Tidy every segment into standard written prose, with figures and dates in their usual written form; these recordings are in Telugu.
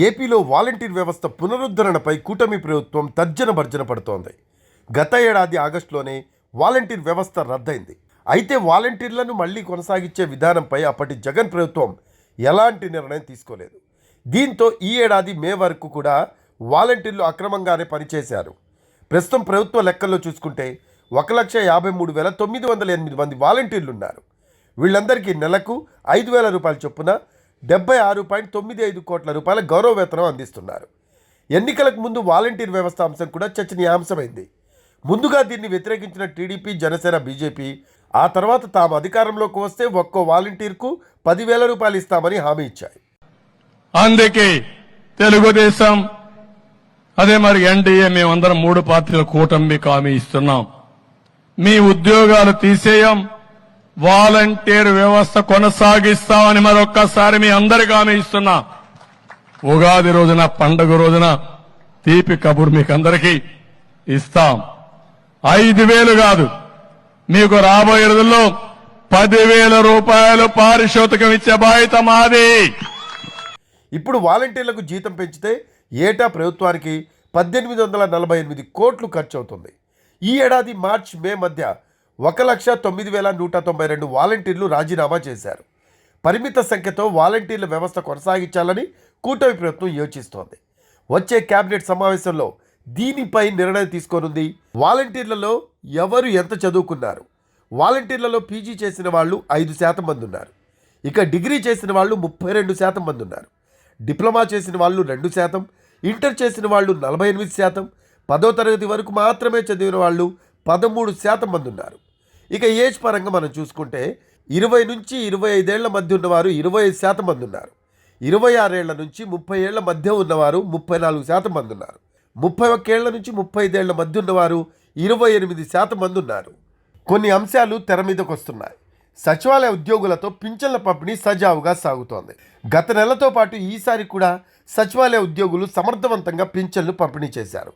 ఏపీలో వాలంటీర్ వ్యవస్థ పునరుద్ధరణపై కూటమి ప్రభుత్వం తర్జన భర్జన పడుతోంది. గత ఏడాది ఆగస్టులోనే వాలంటీర్ వ్యవస్థ రద్దయింది. అయితే వాలంటీర్లను మళ్లీ కొనసాగించే విధానంపై అప్పటి జగన్ ప్రభుత్వం ఎలాంటి నిర్ణయం తీసుకోలేదు. దీంతో ఈ ఏడాది మే వరకు కూడా వాలంటీర్లు అక్రమంగానే పనిచేశారు. ప్రస్తుతం ప్రభుత్వ లెక్కల్లో చూసుకుంటే 1,53,908 మంది వాలంటీర్లు ఉన్నారు. వీళ్ళందరికీ నెలకు 5,000 రూపాయల చొప్పున 76.95 కోట్ల రూపాయల గౌరవ వేతనం అందిస్తున్నారు. ఎన్నికలకు ముందు వాలంటీర్ వ్యవస్థ అంశం కూడా చర్చనీయాంశమైంది. ముందుగా దీన్ని వ్యతిరేకించిన టీడీపీ, జనసేన, బీజేపీ ఆ తర్వాత తాము అధికారంలోకి వస్తే ఒక్కో వాలంటీర్కు 10,000 రూపాయలు ఇస్తామని హామీ ఇచ్చాయి. అందుకే తెలుగుదేశం అదే మరి ఎన్డీఏ మేమందరం 3 పార్టీల కూటమికి హామీ ఇస్తున్నాం. మీ ఉద్యోగాలు తీసేయం, వాలంటీర్ వ్యవస్థ కొనసాగిస్తామని మరొక్కసారి మీ అందరికీ హామీ ఇస్తున్నా. ఉగాది రోజున, పండుగ రోజున తీపి కబురు మీకు అందరికీ ఇస్తాం. 5,000 కాదు, మీకు రాబోయే రోజుల్లో 10,000 రూపాయలు పారితోషికం ఇచ్చే బాధ్యత మాది. ఇప్పుడు వాలంటీర్లకు జీతం పెంచితే ఏటా ప్రభుత్వానికి 1,848 కోట్లు ఖర్చు అవుతుంది. ఈ ఏడాది మార్చి, మే మధ్య 1,09,192 వాలంటీర్లు రాజీనామా చేశారు. పరిమిత సంఖ్యతో వాలంటీర్ల వ్యవస్థ కొనసాగించాలని కూటమి ప్రభుత్వం యోచిస్తోంది. వచ్చే కేబినెట్ సమావేశంలో దీనిపై నిర్ణయం తీసుకోనుంది. వాలంటీర్లలో ఎవరు ఎంత చదువుకున్నారు? వాలంటీర్లలో పీజీ చేసిన వాళ్ళు 5% మంది ఉన్నారు. ఇక డిగ్రీ చేసిన వాళ్ళు 32% మంది ఉన్నారు. డిప్లొమా చేసిన వాళ్ళు 2%, ఇంటర్ చేసిన వాళ్ళు 48%, 10వ తరగతి వరకు మాత్రమే చదివిన వాళ్ళు 13% మంది ఉన్నారు. ఇక ఏజ్ పరంగా మనం చూసుకుంటే 20 నుంచి 25 ఏళ్ల మధ్య ఉన్నవారు 25% మంది ఉన్నారు. 26 ఏళ్ల నుంచి 30 ఏళ్ల మధ్య ఉన్నవారు 34% మంది ఉన్నారు. 31 ఏళ్ల నుంచి 35 ఏళ్ల మధ్య ఉన్నవారు 28% మంది ఉన్నారు. కొన్ని అంశాలు తెర మీదకు వస్తున్నాయి. సచివాలయ ఉద్యోగులతో పింఛన్ల పంపిణీ సజావుగా సాగుతోంది. గత నెలతో పాటు ఈసారి కూడా సచివాలయ ఉద్యోగులు సమర్థవంతంగా పింఛన్లు పంపిణీ చేశారు.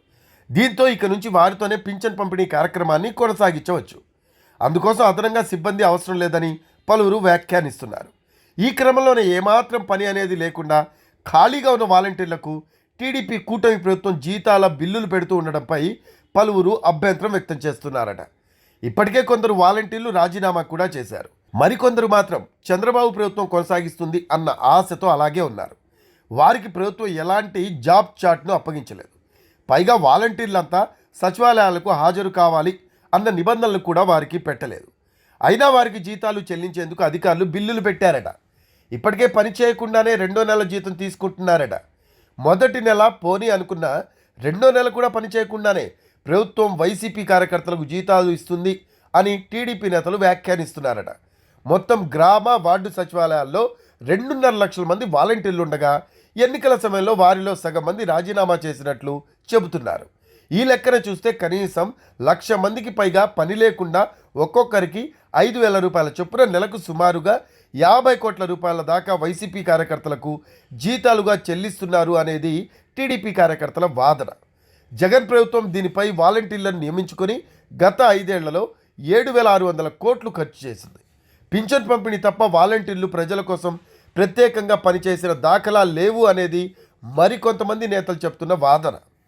దీంతో ఇక నుంచి వారితోనే పింఛన్ పంపిణీ కార్యక్రమాన్ని కొనసాగించవచ్చు. అందుకోసం అదనంగా సిబ్బంది అవసరం లేదని పలువురు వ్యాఖ్యానిస్తున్నారు. ఈ క్రమంలోనే ఏమాత్రం పని అనేది లేకుండా ఖాళీగా ఉన్న వాలంటీర్లకు టీడీపీ కూటమి ప్రభుత్వం జీతాల బిల్లులు పెడుతూ ఉండడంపై పలువురు అభ్యంతరం వ్యక్తం చేస్తున్నారట. ఇప్పటికే కొందరు వాలంటీర్లు రాజీనామా కూడా చేశారు. మరికొందరు మాత్రం చంద్రబాబు ప్రభుత్వం కొనసాగిస్తుంది అన్న ఆశతో అలాగే ఉన్నారు. వారికి ప్రభుత్వం ఎలాంటి జాబ్ చార్ట్ను అప్పగించలేదు. పైగా వాలంటీర్లంతా సచివాలయాలకు హాజరు కావాలి అన్న నిబంధనలు కూడా వారికి పెట్టలేదు. అయినా వారికి జీతాలు చెల్లించేందుకు అధికారులు బిల్లులు పెట్టారట. ఇప్పటికే పని చేయకుండానే 2వ నెల జీతం తీసుకుంటున్నారట. మొదటి నెల పోనీ అనుకున్న 2వ నెల కూడా పని చేయకుండానే ప్రభుత్వం వైసీపీ కార్యకర్తలకు జీతాలు ఇస్తుంది అని టీడీపీ నేతలు వ్యాఖ్యానిస్తున్నారట. మొత్తం గ్రామ, వార్డు సచివాలయాల్లో 2.5 లక్షల మంది వాలంటీర్లు ఉండగా ఎన్నికల సమయంలో వారిలో సగం మంది రాజీనామా చేసినట్లు చెబుతున్నారు. ఈ లెక్కన చూస్తే కనీసం 1,00,000 మందికి పైగా పని లేకుండా ఒక్కొక్కరికి 5,000 రూపాయల చొప్పున నెలకు సుమారుగా 50 కోట్ల రూపాయల దాకా వైసీపీ కార్యకర్తలకు జీతాలుగా చెల్లిస్తున్నారు అనేది టీడీపీ కార్యకర్తల వాదన. జగన్ ప్రభుత్వం దీనిపై వాలంటీర్లను నియమించుకొని గత 5 ఏళ్లలో 7,600 కోట్లు ఖర్చు చేసింది. పింఛన్ పంపిణీ తప్ప వాలంటీర్లు ప్రజల కోసం ప్రత్యేకంగా పనిచేసిన దాఖలా లేవు అనేది మరికొంతమంది నేతలు చెప్తున్న వాదన.